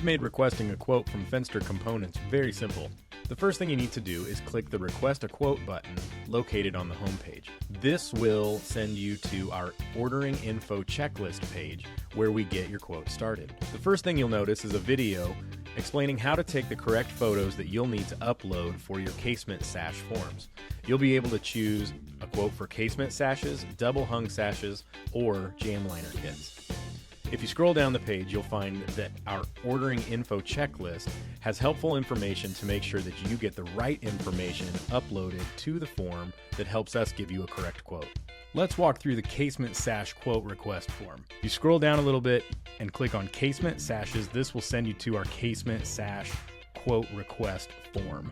We've made requesting a quote from Fenster components very simple. The first thing you need to do is click the Request a Quote button located on the home page. This will send you to our Ordering Info Checklist page where we get your quote started. The first thing you'll notice is a video explaining how to take the correct photos that you'll need to upload for your casement sash forms. You'll be able to choose a quote for casement sashes, double hung sashes, or jam liner kits. If you scroll down the page, you'll find that our Ordering Info Checklist has helpful information to make sure that you get the right information uploaded to the form that helps us give you a correct quote. Let's walk through the Casement Sash Quote Request form. You scroll down a little bit and click on Casement Sashes. This will send you to our Casement Sash Quote Request form.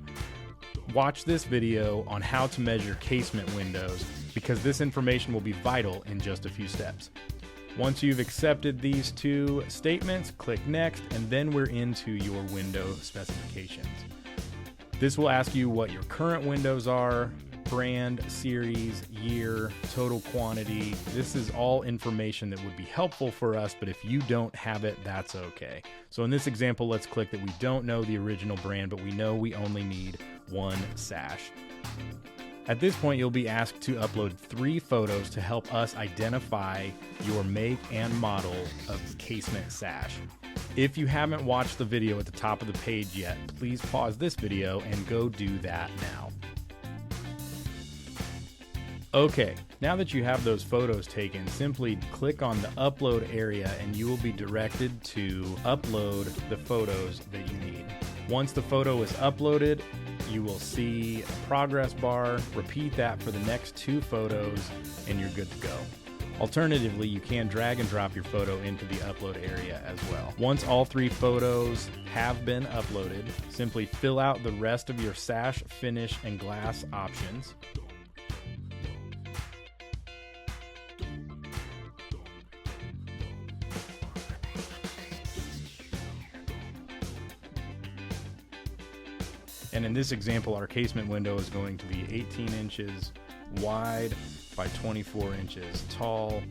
Watch this video on how to measure casement windows because this information will be vital in just a few steps. Once you've accepted these two statements, click Next, and then we're into your window specifications. This will ask you what your current windows are, brand, series, year, total quantity. This is all information that would be helpful for us, but if you don't have it, that's okay. So in this example, let's click that we don't know the original brand, but we know we only need one sash. At this point, you'll be asked to upload 3 photos to help us identify your make and model of the casement sash. If you haven't watched the video at the top of the page yet, please pause this video and go do that now. Okay, now that you have those photos taken, simply click on the upload area and you will be directed to upload the photos that you need. Once the photo is uploaded, you will see a progress bar. Repeat that for the next 2 photos and you're good to go. Alternatively, you can drag and drop your photo into the upload area as well. Once all 3 photos have been uploaded, simply fill out the rest of your sash, finish, and glass options. And in this example, our casement window is going to be 18 inches wide by 24 inches tall.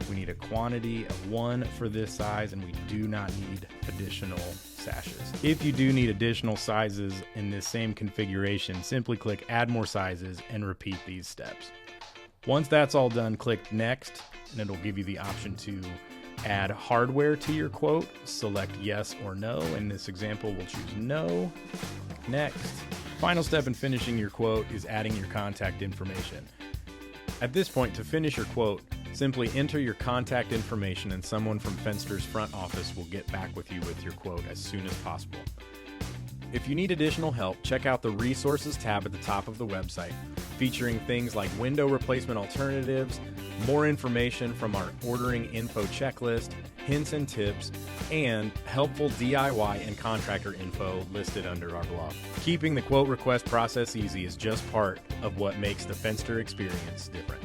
We need a quantity of 1 for this size, and we do not need additional sashes. If you do need additional sizes in this same configuration, simply click Add More Sizes and repeat these steps. Once that's all done, click Next, and it'll give you the option to add hardware to your quote. Select yes or no. In this example, we'll choose no. Next. Final step in finishing your quote is adding your contact information. At this point, to finish your quote, simply enter your contact information and someone from Fenster's front office will get back with you with your quote as soon as possible. If you need additional help, check out the Resources tab at the top of the website, featuring things like window replacement alternatives, more information from our Ordering Info Checklist, hints and tips, and helpful DIY and contractor info listed under our blog. Keeping the quote request process easy is just part of what makes the Fenster experience different.